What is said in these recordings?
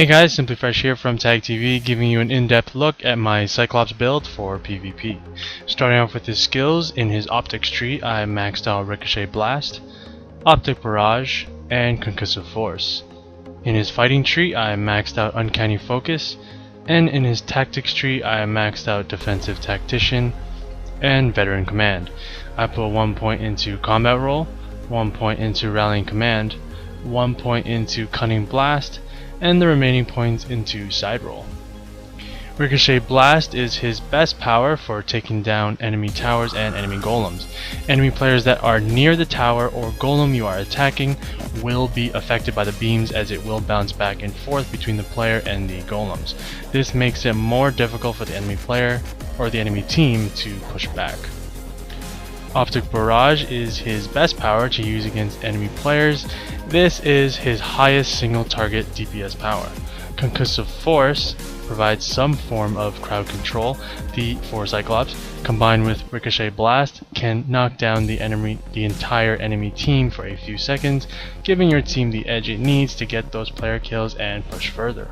Hey guys, SimplyFresh here from Tag TV, giving you an in-depth look at my Cyclops build for PvP. Starting off with his skills, in his optics tree I maxed out Ricochet Blast, Optic Barrage, and Concussive Force. In his fighting tree I maxed out Uncanny Focus, and in his tactics tree I maxed out Defensive Tactician and Veteran Command. I put 1 point into Combat Roll, 1 point into Rallying Command, 1 point into Cunning Blast, and the remaining points into Side Roll. Ricochet Blast is his best power for taking down enemy towers and enemy golems. Enemy players that are near the tower or golem you are attacking will be affected by the beams, as it will bounce back and forth between the player and the golems. This makes it more difficult for the enemy player or the enemy team to push back. Optic Barrage is his best power to use against enemy players. This is his highest single target DPS power. Concussive Force provides some form of crowd control for Cyclops. Combined with Ricochet Blast, can knock down the entire enemy team for a few seconds, giving your team the edge it needs to get those player kills and push further.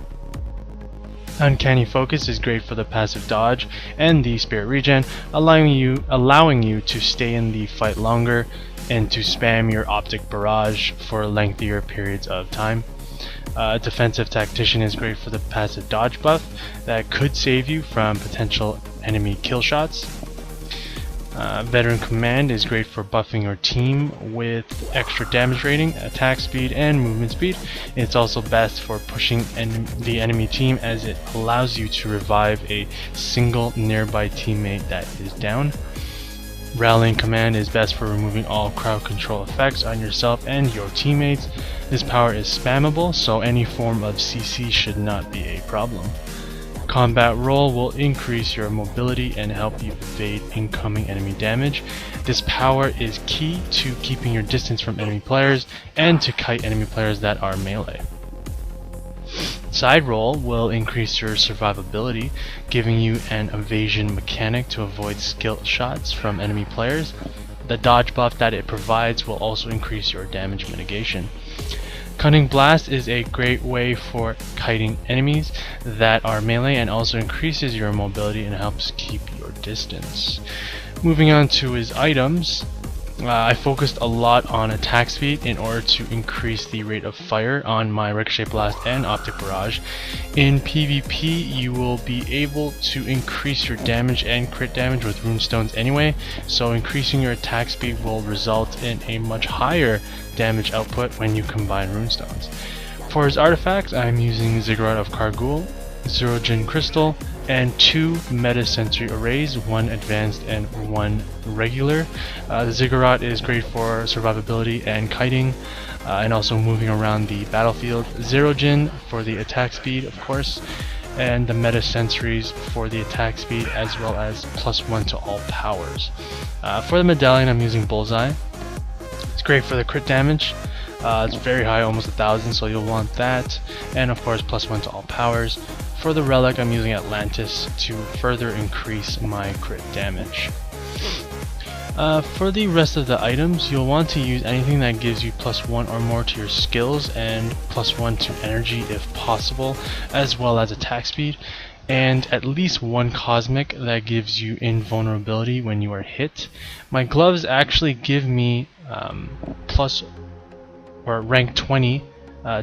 Uncanny Focus is great for the passive dodge and the spirit regen, allowing you to stay in the fight longer and to spam your Optic Barrage for lengthier periods of time. Defensive Tactician is great for the passive dodge buff that could save you from potential enemy kill shots. Veteran Command is great for buffing your team with extra damage rating, attack speed, and movement speed. It's also best for pushing the enemy team, as it allows you to revive a single nearby teammate that is down. Rallying Command is best for removing all crowd control effects on yourself and your teammates. This power is spammable, so any form of CC should not be a problem. Combat Roll will increase your mobility and help you evade incoming enemy damage. This power is key to keeping your distance from enemy players and to kite enemy players that are melee. Side Roll will increase your survivability, giving you an evasion mechanic to avoid skill shots from enemy players. The dodge buff that it provides will also increase your damage mitigation. Cunning Blast is a great way for kiting enemies that are melee, and also increases your mobility and helps keep your distance. Moving on to his items, I focused a lot on attack speed in order to increase the rate of fire on my Ricochet Blast and Optic Barrage. In PvP, you will be able to increase your damage and crit damage with runestones anyway, so increasing your attack speed will result in a much higher damage output when you combine runestones. For his artifacts, I'm using Ziggurat of Kargul, Zero Gin Crystal, and 2 Meta Sensory Arrays, 1 advanced and 1 regular. The Ziggurat is great for survivability and kiting, and also moving around the battlefield. Zero Gin for the attack speed, of course, and the Meta Sensories for the attack speed, as well as +1 to all powers. For the medallion, I'm using Bullseye. It's great for the crit damage. It's very high, almost 1000, so you'll want that, and of course +1 to all powers. For the relic, I'm using Atlantis to further increase my crit damage. For the rest of the items, you'll want to use anything that gives you +1 or more to your skills and +1 to energy if possible, as well as attack speed, and at least 1 cosmic that gives you invulnerability when you are hit. My gloves actually give me rank 20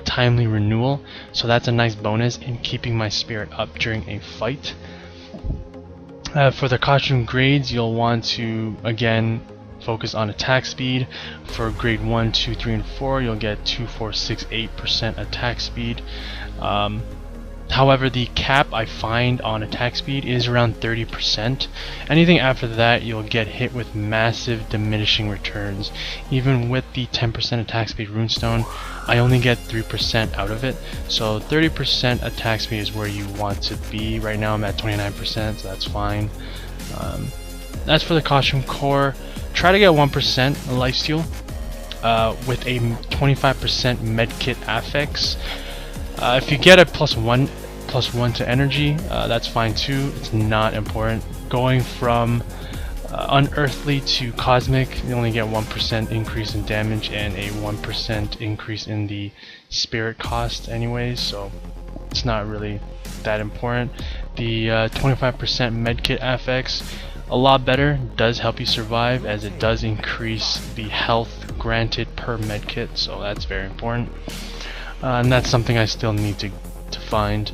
timely renewal, so that's a nice bonus in keeping my spirit up during a fight. For the costume grades, you'll want to again focus on attack speed. For grade 1, 2, 3, and 4, you'll get 2, 4, 6, 8% attack speed. However, the cap I find on attack speed is around 30%. Anything after that, you'll get hit with massive diminishing returns. Even with the 10% attack speed runestone, I only get 3% out of it. So 30% attack speed is where you want to be. Right now I'm at 29%, so that's fine. As for the costume core, try to get 1% lifesteal with a 25% medkit affix. If you get a +1 to energy, that's fine too. It's not important. Going from unearthly to cosmic, you only get 1% increase in damage and a 1% increase in the spirit cost anyways, so it's not really that important. The 25% medkit FX, a lot better, does help you survive, as it does increase the health granted per medkit, so that's very important. And that's something I still need to find.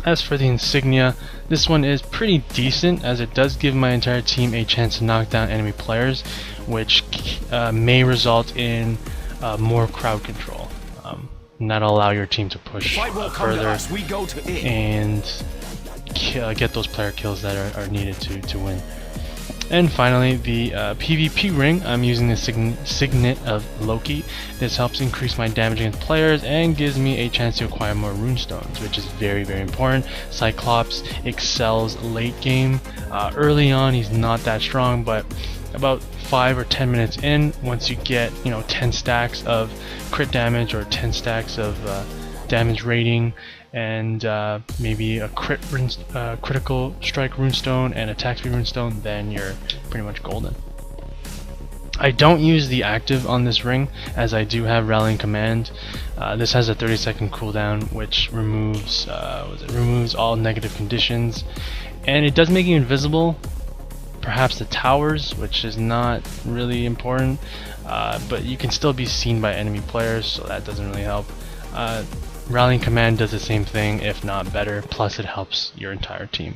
As for the insignia, this one is pretty decent, as it does give my entire team a chance to knock down enemy players, which may result in more crowd control, and that'll allow your team to push further and get those player kills that are needed to win. And finally, the PvP ring. I'm using the signet of Loki. This helps increase my damage against players and gives me a chance to acquire more runestones, which is very, very important. Cyclops excels late game. Early on, he's not that strong, but about 5 or 10 minutes in, once you get 10 stacks of crit damage or 10 stacks of damage rating, and maybe a critical strike runestone and attack speed runestone, then you're pretty much golden. I don't use the active on this ring, as I do have rallying command. This has a 30-second cooldown, which removes all negative conditions, and it does make you invisible. Perhaps the towers, which is not really important, but you can still be seen by enemy players, so that doesn't really help. Rallying command does the same thing, if not better, plus it helps your entire team.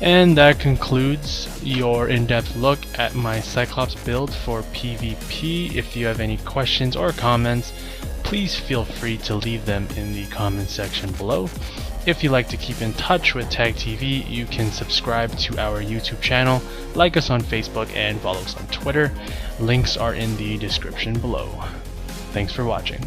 And that concludes your in-depth look at my Cyclops build for PvP. If you have any questions or comments, please feel free to leave them in the comment section below. If you'd like to keep in touch with Tag TV, you can subscribe to our YouTube channel, like us on Facebook, and follow us on Twitter. Links are in the description below. Thanks for watching.